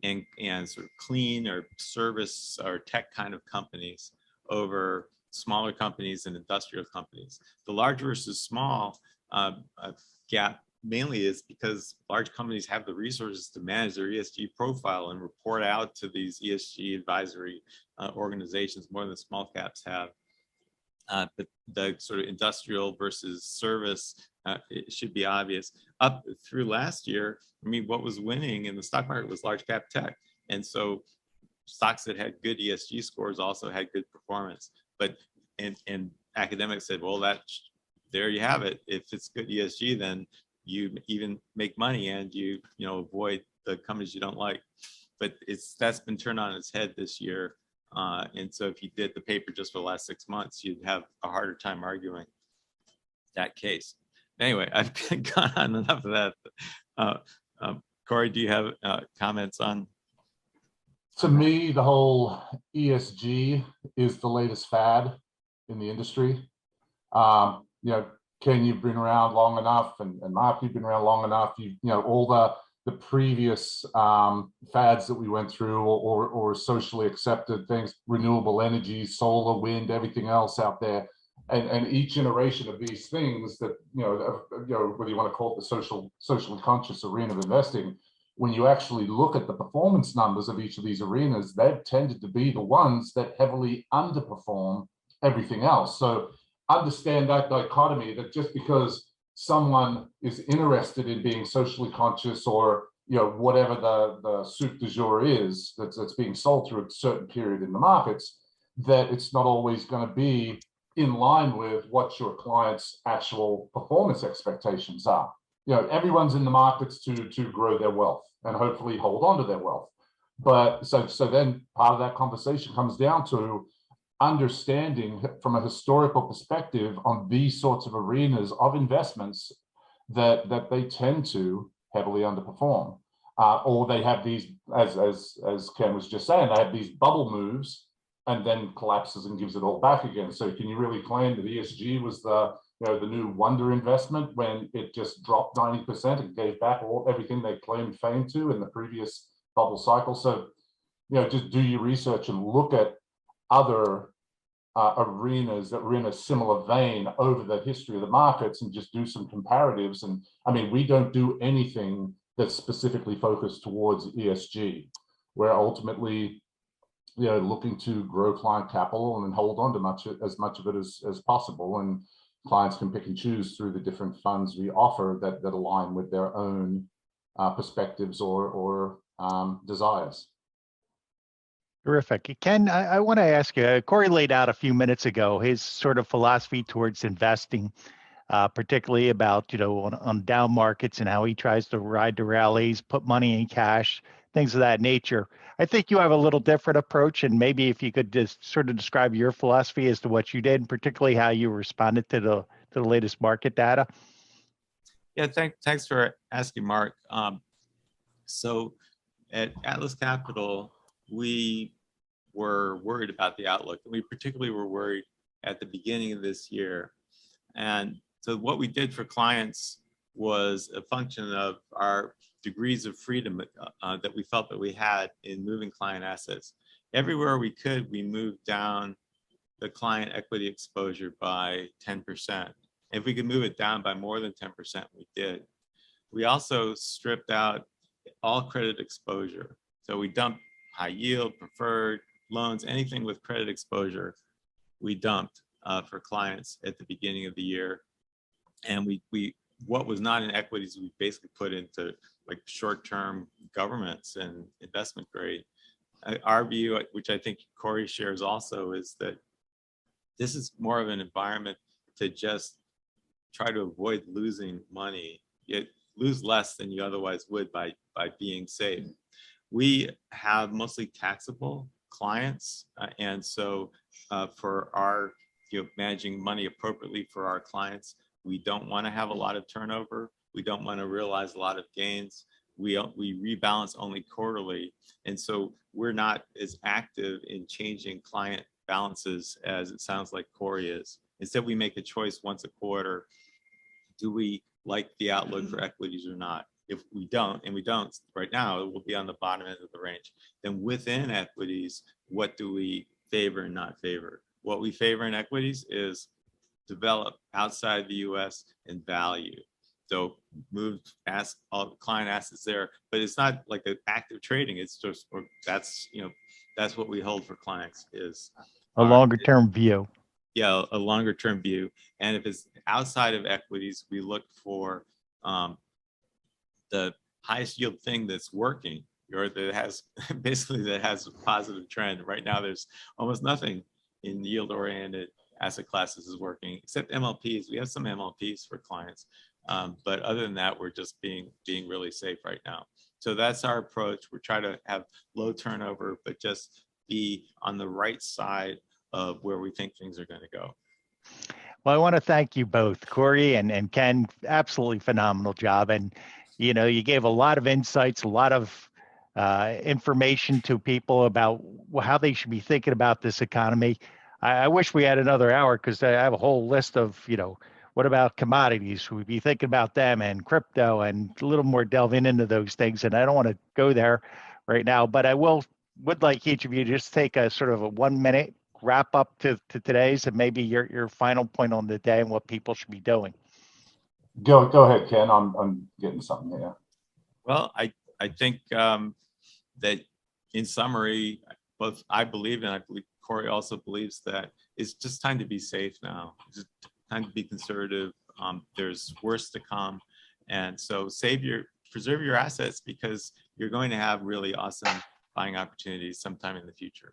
and sort of clean or service or tech kind of companies over smaller companies and industrial companies. The large versus small gap mainly is because large companies have the resources to manage their ESG profile and report out to these ESG advisory organizations more than small caps have. But the sort of industrial versus service, it should be obvious. Up through last year, what was winning in the stock market was large cap tech. And so stocks that had good ESG scores also had good performance. But and academics said, well, there you have it. If it's good ESG, then you even make money and you avoid the companies you don't like. But that's been turned on its head this year. And so if you did the paper just for the last 6 months, you'd have a harder time arguing that case. Anyway, I've gone on enough of that. Cory, do you have comments on? To me, the whole ESG is the latest fad in the industry. Ken, you've been around long enough, and Mark, you've been around long enough. All the previous fads that we went through, or socially accepted things, renewable energy, solar, wind, everything else out there, and each iteration of these things that whether you want to call it the socially conscious arena of investing, when you actually look at the performance numbers of each of these arenas, they've tended to be the ones that heavily underperform everything else. So understand that dichotomy, that just because someone is interested in being socially conscious or whatever the soup du jour is that's being sold through a certain period in the markets, that it's not always going to be in line with what your client's actual performance expectations are. Everyone's in the markets to grow their wealth and hopefully hold on to their wealth. But so then part of that conversation comes down to understanding from a historical perspective on these sorts of arenas of investments that they tend to heavily underperform, or they have these, as Ken was just saying, they have these bubble moves and then collapses and gives it all back again. So can you really claim that ESG was the new wonder investment when it just dropped 90% and gave back everything they claimed fame to in the previous bubble cycle? So just do your research and look at other arenas that were in a similar vein over the history of the markets and just do some comparatives. And I mean, we don't do anything that's specifically focused towards ESG. We're ultimately, looking to grow client capital and hold on to as much of it as possible. And clients can pick and choose through the different funds we offer that align with their own perspectives or desires. Terrific. Ken, I want to ask you, Cory laid out a few minutes ago his sort of philosophy towards investing, particularly about, on down markets and how he tries to ride the rallies, put money in cash, things of that nature. I think you have a little different approach, and maybe if you could just sort of describe your philosophy as to what you did, and particularly how you responded to the latest market data. Yeah, thanks for asking, Mark. So at Atlas Capital, we were worried about the outlook. We particularly were worried at the beginning of this year. And so what we did for clients was a function of our degrees of freedom that we felt that we had in moving client assets. Everywhere we could, we moved down the client equity exposure by 10%. If we could move it down by more than 10%, we did. We also stripped out all credit exposure. So we dumped high yield, preferred, loans, anything with credit exposure, we dumped for clients at the beginning of the year. And we what was not in equities, we basically put into like short-term governments and investment grade. Our view, which I think Cory shares also, is that this is more of an environment to just try to avoid losing money. You lose less than you otherwise would by being safe. We have mostly taxable clients, and so for our managing money appropriately for our clients, we don't want to have a lot of turnover. We don't want to realize a lot of gains. We rebalance only quarterly, and so we're not as active in changing client balances as it sounds like Cory is. Instead, we make a choice once a quarter. Do we like the outlook for equities or not? If we don't, and we don't right now, it will be on the bottom end of the range. Then within equities, what do we favor and not favor? What we favor in equities is develop outside the US and value. So move all client assets there, but it's not like an active trading. It's just, that's what we hold for clients is a longer term view. Yeah, a longer term view. And if it's outside of equities, we look for the highest yield thing that's working, or that has a positive trend. Right now, there's almost nothing in yield oriented asset classes is working, except MLPs. We have some MLPs for clients. But other than that, we're just being really safe right now. So that's our approach. We're trying to have low turnover, but just be on the right side of where we think things are going to go. Well, I want to thank you both, Cory and Ken. Absolutely phenomenal job. And, you gave a lot of insights, a lot of information to people about how they should be thinking about this economy. I wish we had another hour because I have a whole list of, what about commodities? Should we be thinking about them and crypto and a little more delving into those things? And I don't want to go there right now, but I would like each of you to just take a sort of a 1 minute wrap up to today's and maybe your final point on the day and what people should be doing. Go ahead, Ken. I'm getting something here. Well, I think that in summary, both I believe and I believe Cory also believes that it's just time to be safe now. It's just time to be conservative. There's worse to come, and so preserve your assets because you're going to have really awesome buying opportunities sometime in the future.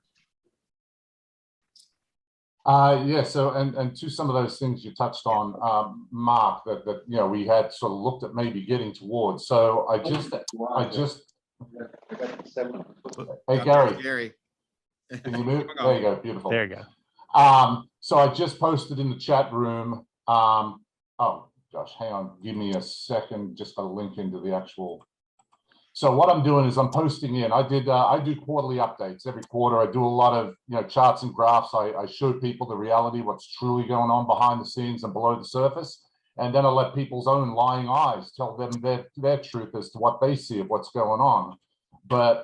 Yeah. So, and to some of those things you touched on, Mark, that we had sort of looked at maybe getting towards. So I just Hey, Gary, Gary. can you move? There you go. Beautiful. There you go. So I just posted in the chat room. Oh, gosh, hang on. Give me a second. Just got to link into the actual. So what I'm doing is I'm posting in. I do quarterly updates every quarter. I do a lot of charts and graphs. I show people the reality, what's truly going on behind the scenes and below the surface, and then I let people's own lying eyes tell them their truth as to what they see of what's going on. But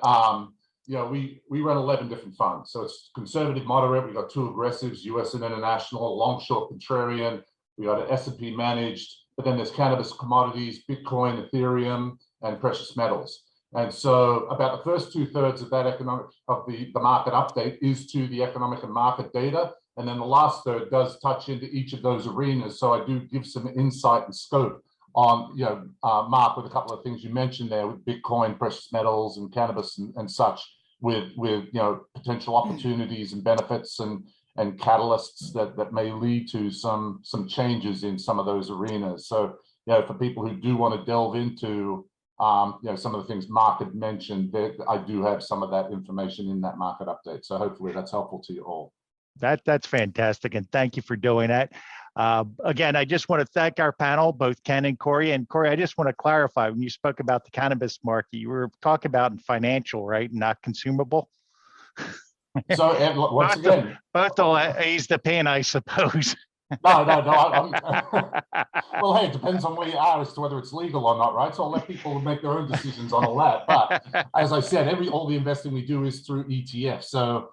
we run 11 different funds. So it's conservative, moderate. We got 2 aggressives, US and international, long, short, contrarian. We got an S&P managed, but then there's cannabis, commodities, Bitcoin, Ethereum, and precious metals. And so about the first 2/3 of that the market update is to the economic and market data. And then the last third does touch into each of those arenas. So I do give some insight and scope on, Mark, with a couple of things you mentioned there with Bitcoin, precious metals, and cannabis and such, with potential opportunities and benefits and catalysts that may lead to some changes in some of those arenas. So, for people who do want to delve into, some of the things Mark had mentioned, I do have some of that information in that market update. So hopefully that's helpful to you all. That's fantastic, and thank you for doing that. Again, I just want to thank our panel, both Ken and Cory. And Cory, I just want to clarify, when you spoke about the cannabis market, you were talking about in financial, right? Not consumable. So once again, both will ease the pain, I suppose. No. Well, hey, it depends on where you are as to whether it's legal or not, right? So I'll let people make their own decisions on all that. But as I said, all the investing we do is through ETFs. So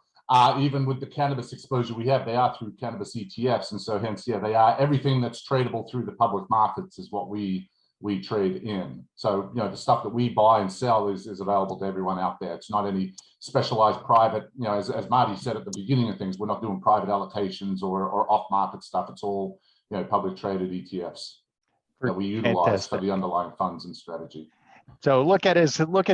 even with the cannabis exposure we have, they are through cannabis ETFs, and so hence, they are everything that's tradable through the public markets is what we trade in. So the stuff that we buy and sell is available to everyone out there. It's not any specialized private, as Marty said at the beginning of things, we're not doing private allocations or off-market stuff. It's all public traded ETFs that we utilize for the underlying funds and strategy. So look at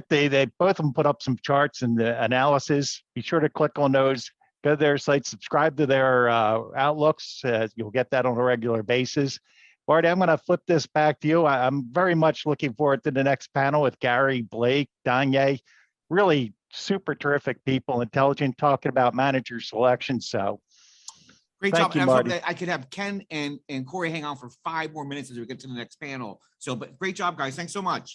they both of them put up some charts and the analysis. Be sure to click on those, go to their site, subscribe to their outlooks. You'll get that on a regular basis. Marty, I'm going to flip this back to you. I'm very much looking forward to the next panel with Gary, Blake, Danye, really super terrific people, intelligent, talking about manager selection. So great thank job. You, and Marty. I could have Ken and Cory hang on for 5 more minutes as we get to the next panel. So, but great job, guys. Thanks so much.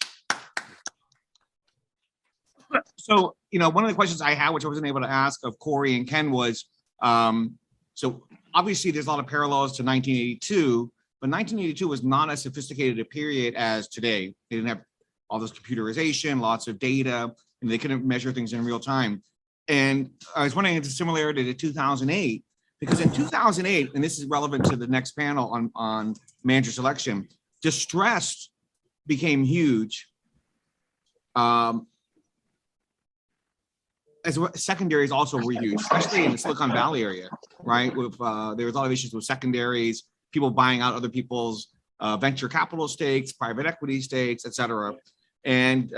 So, one of the questions I had, which I wasn't able to ask of Cory and Ken, was, so obviously there's a lot of parallels to 1982, but 1982 was not as sophisticated a period as today. They didn't have all this computerization, lots of data, and they couldn't measure things in real time. And I was wondering if it's a similarity to 2008, because in 2008, and this is relevant to the next panel on manager selection, distress became huge. As secondaries also were huge, especially in the Silicon Valley area, right? With there was a lot of issues with secondaries, people buying out other people's venture capital stakes, private equity stakes, et cetera. And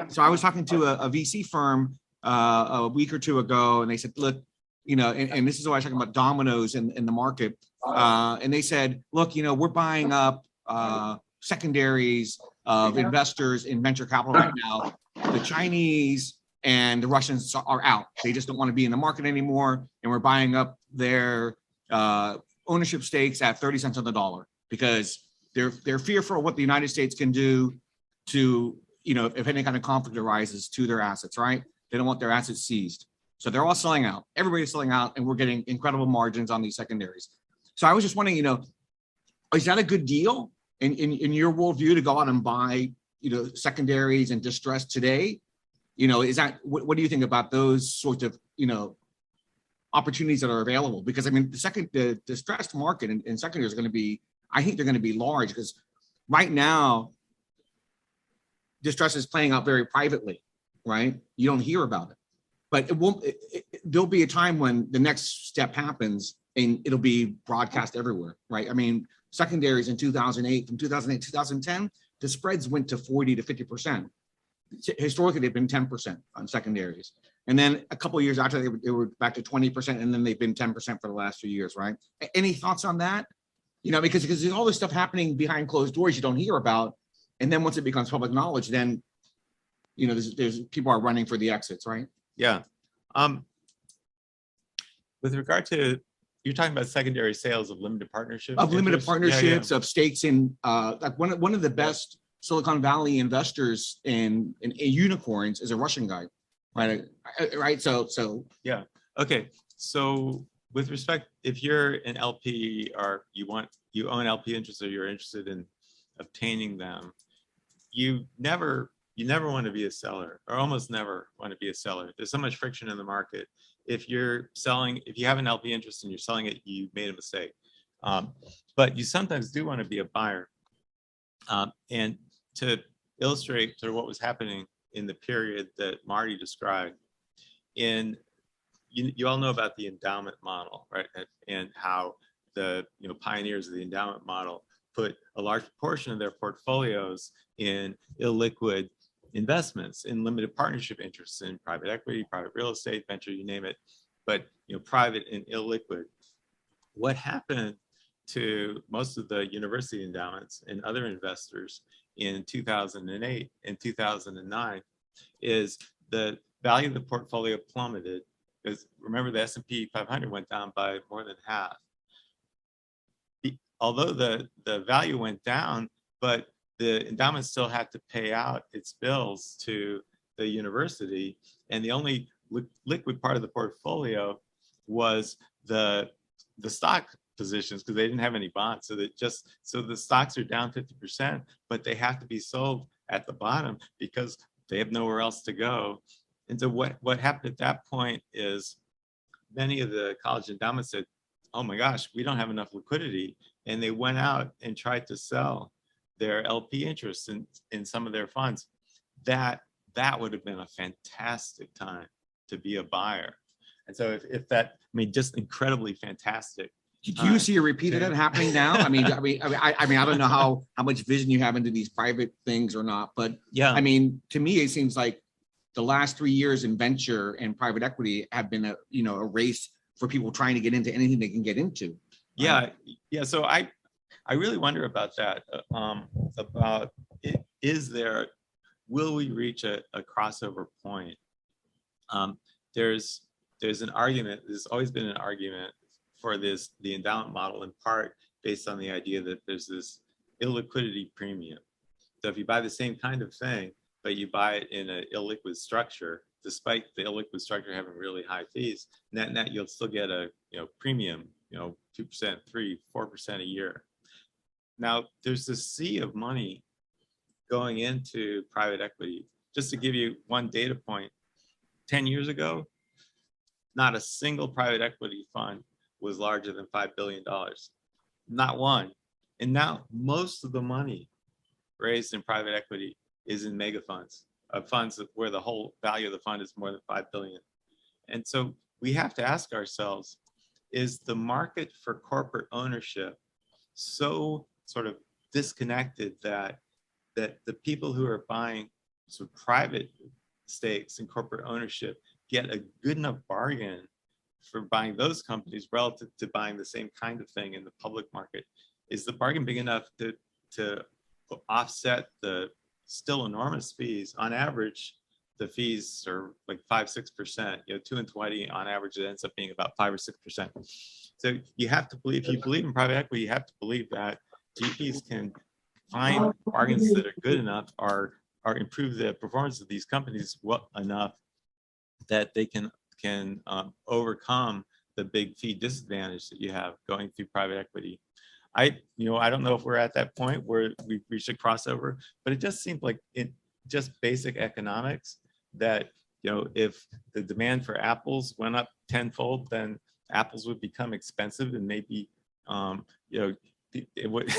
so I was talking to a VC firm a week or 2 ago, and they said, look, and this is why I was talking about dominoes in the market. And they said, look, we're buying up secondaries of investors in venture capital right now. The Chinese and the Russians are out. They just don't want to be in the market anymore. And we're buying up their ownership stakes at 30 cents on the dollar because they're fearful of what the United States can do to, if any kind of conflict arises to their assets, right? They don't want their assets seized. So they're all selling out. Everybody's selling out, and we're getting incredible margins on these secondaries. So I was just wondering, is that a good deal in your worldview to go out and buy, secondaries and distress today? Is that, what do you think about those sorts of, opportunities that are available? Because the distressed market in secondaries are going to be, I think they're going to be large, because right now, distress is playing out very privately, right? You don't hear about it, but there'll be a time when the next step happens and it'll be broadcast everywhere, right? Secondaries in 2008, from 2008 to 2010, the spreads went to 40 to 50%. Historically, they've been 10% on secondaries. And then a couple of years after, they were back to 20%, and then they've been 10% for the last few years, right? Any thoughts on that? Because there's all this stuff happening behind closed doors you don't hear about. And then once it becomes public knowledge, then, you know, there's people are running for the exits, right? Yeah. With regard to, you're talking about secondary sales of limited partnerships? Of limited interests? partnerships, of stakes in, like one of the best Silicon Valley investors in unicorns is a Russian guy, right? Right. So Yeah. Okay. So with respect, if you're an LP or you own LP interests or you're interested in obtaining them, you never want to be a seller, or almost never want to be a seller. There's so much friction in the market. If you're selling, if you have an LP interest and you're selling it, you made a mistake. But you sometimes do want to be a buyer. And to illustrate sort of what was happening in the period that Marty described, you all know about the endowment model, right? And how the pioneers of the endowment model put a large portion of their portfolios in illiquid investments, in limited partnership interests, in private equity, private real estate, venture, you name it, but private and illiquid. What happened to most of the university endowments and other investors in 2008 and 2009 is the value of the portfolio plummeted, because remember the S&P 500 went down by more than half. Although the value went down, but the endowment still had to pay out its bills to the university, and the only liquid part of the portfolio was the stock positions, because they didn't have any bonds. So the stocks are down 50%, but they have to be sold at the bottom because they have nowhere else to go. And so what happened at that point is many of the college endowments said, oh my gosh, we don't have enough liquidity. And they went out and tried to sell their LP interests in some of their funds. That would have been a fantastic time to be a buyer. And so if that, just incredibly fantastic. Do you see a repeat of that happening now? I don't know how much vision you have into these private things or not, but yeah, to me, it seems like the last 3 years in venture and private equity have been a race for people trying to get into anything they can get into. Right? Yeah. So I really wonder about that. Will we reach a crossover point? There's an argument. There's always been an argument for the endowment model, in part based on the idea that there's this illiquidity premium. So if you buy the same kind of thing, but you buy it in an illiquid structure, despite the illiquid structure having really high fees, net you'll still get a premium, 2%, 3%, 4% a year. Now there's this sea of money going into private equity. Just to give you one data point, 10 years ago, not a single private equity fund was larger than $5 billion. Not one. And now most of the money raised in private equity is in mega funds, funds where the whole value of the fund is more than 5 billion. And so we have to ask ourselves, is the market for corporate ownership so sort of disconnected that the people who are buying sort of private stakes in corporate ownership get a good enough bargain for buying those companies relative to buying the same kind of thing in the public market? Is the bargain big enough to offset the still enormous fees? On average, the fees are like 5-6%. 2 and 20 on average, it ends up being about 5 or 6%. So you have to believe, if you believe in private equity, you have to believe that GPs can find bargains that are good enough or improve the performance of these companies well enough that they can overcome the big fee disadvantage that you have going through private equity. I don't know if we're at that point where we've reached a crossover, but it just seems like it just basic economics that if the demand for apples went up tenfold, then apples would become expensive, and maybe it would.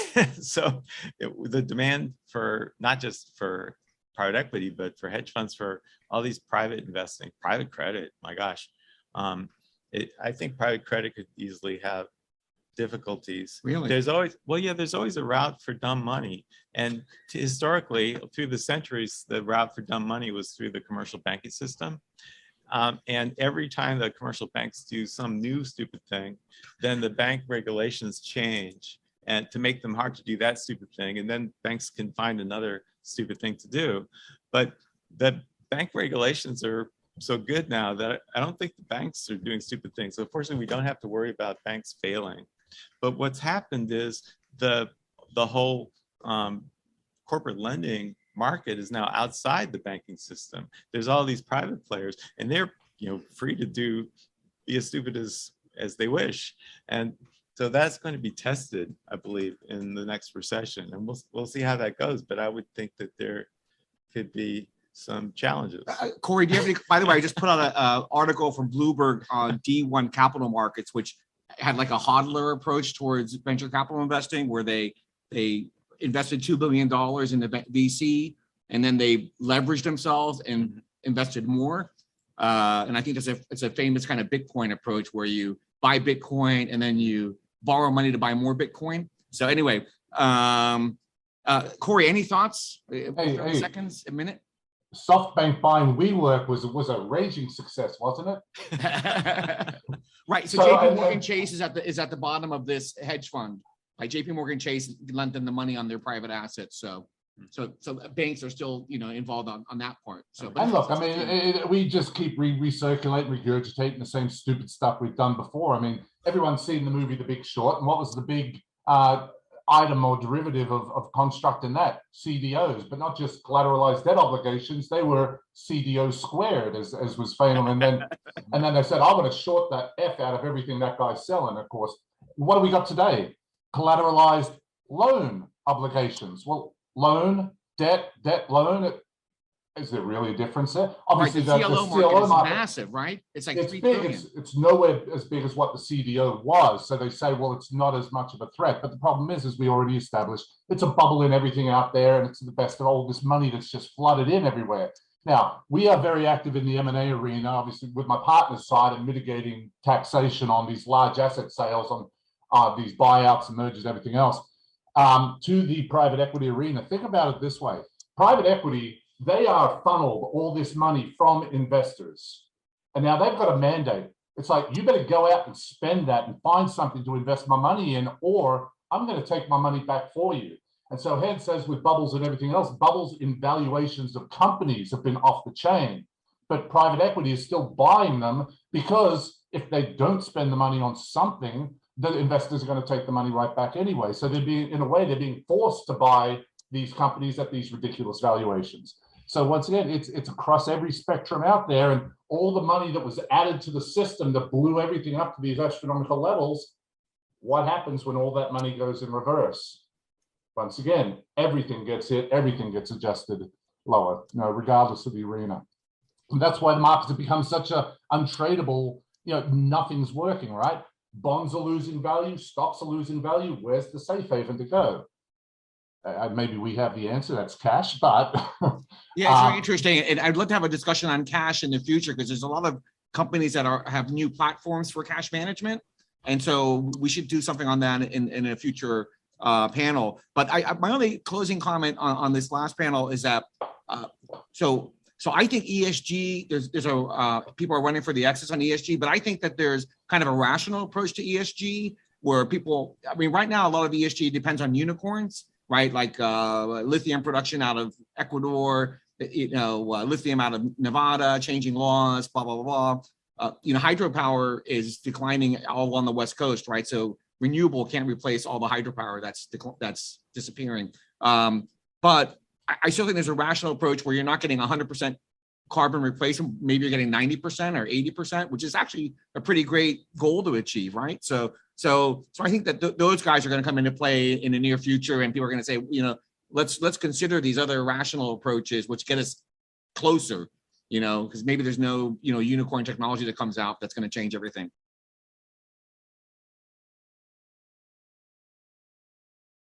So the demand for not just for private equity, but for hedge funds, for all these private investing, private credit, my gosh, I think private credit could easily have difficulties. Really? There's always a route for dumb money, and historically through the centuries the route for dumb money was through the commercial banking system, and every time the commercial banks do some new stupid thing, then the bank regulations change and to make them hard to do that stupid thing, and then banks can find another stupid thing to do. But bank regulations are so good now that I don't think the banks are doing stupid things. So fortunately, we don't have to worry about banks failing. But what's happened is the whole corporate lending market is now outside the banking system. There's all these private players, and they're free to be as stupid as they wish. And so that's going to be tested, I believe, in the next recession, and we'll see how that goes. But I would think that there could be some challenges. Cory, do you have any? By the way, I just put out an article from Bloomberg on D1 Capital Markets, which had like a hodler approach towards venture capital investing, where they invested $2 billion in the VC, and then they leveraged themselves and invested more. And I think it's a famous kind of Bitcoin approach where you buy Bitcoin and then you borrow money to buy more Bitcoin. So anyway, Cory, any thoughts? Hey. Seconds, a minute. SoftBank buying WeWork was a raging success, wasn't it? Right. So JP Morgan Chase is at the bottom of this hedge fund. Like JP Morgan Chase lent them the money on their private assets. So banks are still involved on that part. So and look, I mean, we just keep recirculating, regurgitating the same stupid stuff we've done before. I mean, everyone's seen the movie The Big Short, and what was the big item or derivative of constructing that? CDOs, but not just collateralized debt obligations. They were CDO squared, as was famous. And then they said, I'm going to short that F out of everything that guy's selling. Of course, what do we got today? Collateralized loan obligations. Well, loan, debt, loan. Is there really a difference there? Obviously, right, the CLO market is market, massive, right? It's like it's $3 big. trillion. It's nowhere as big as what the CDO was. So they say, well, it's not as much of a threat. But the problem is we already established it's a bubble in everything out there, and it's the best of all this money that's just flooded in everywhere. Now, we are very active in the M&A arena, obviously, with my partner's side and mitigating taxation on these large asset sales, on these buyouts and mergers and everything else, to the private equity arena. Think about it this way. Private equity, they are funneled all this money from investors. And now they've got a mandate. It's like, you better go out and spend that and find something to invest my money in, or I'm going to take my money back for you. And so Head says with bubbles and everything else, bubbles in valuations of companies have been off the chain. But private equity is still buying them, because if they don't spend the money on something, the investors are going to take the money right back anyway. So they're being forced to buy these companies at these ridiculous valuations. So once again, it's across every spectrum out there, and all the money that was added to the system that blew everything up to these astronomical levels. What happens when all that money goes in reverse? Once again, everything gets hit, everything gets adjusted lower, regardless of the arena. And that's why the markets have become such a untradeable, nothing's working, right? Bonds are losing value, stocks are losing value. Where's the safe haven to go? Maybe we have the answer. That's cash, but yeah, it's very interesting. And I'd love to have a discussion on cash in the future, because there's a lot of companies that have new platforms for cash management, and so we should do something on that in a future panel. But my only closing comment on this last panel is that so I think ESG. There's people are running for the X's on ESG, but I think that there's kind of a rational approach to ESG where people. I mean, right now a lot of ESG depends on unicorns. Right, like lithium production out of Ecuador, lithium out of Nevada, changing laws, blah blah blah. Hydropower is declining all along the West Coast, right? So renewable can't replace all the hydropower that's disappearing. But I still think there's a rational approach where you're not getting 100% carbon replacement. Maybe you're getting 90% or 80%, which is actually a pretty great goal to achieve, right? So I think that those guys are going to come into play in the near future, and people are going to say, let's consider these other rational approaches, which get us closer, because maybe there's no, unicorn technology that comes out that's going to change everything.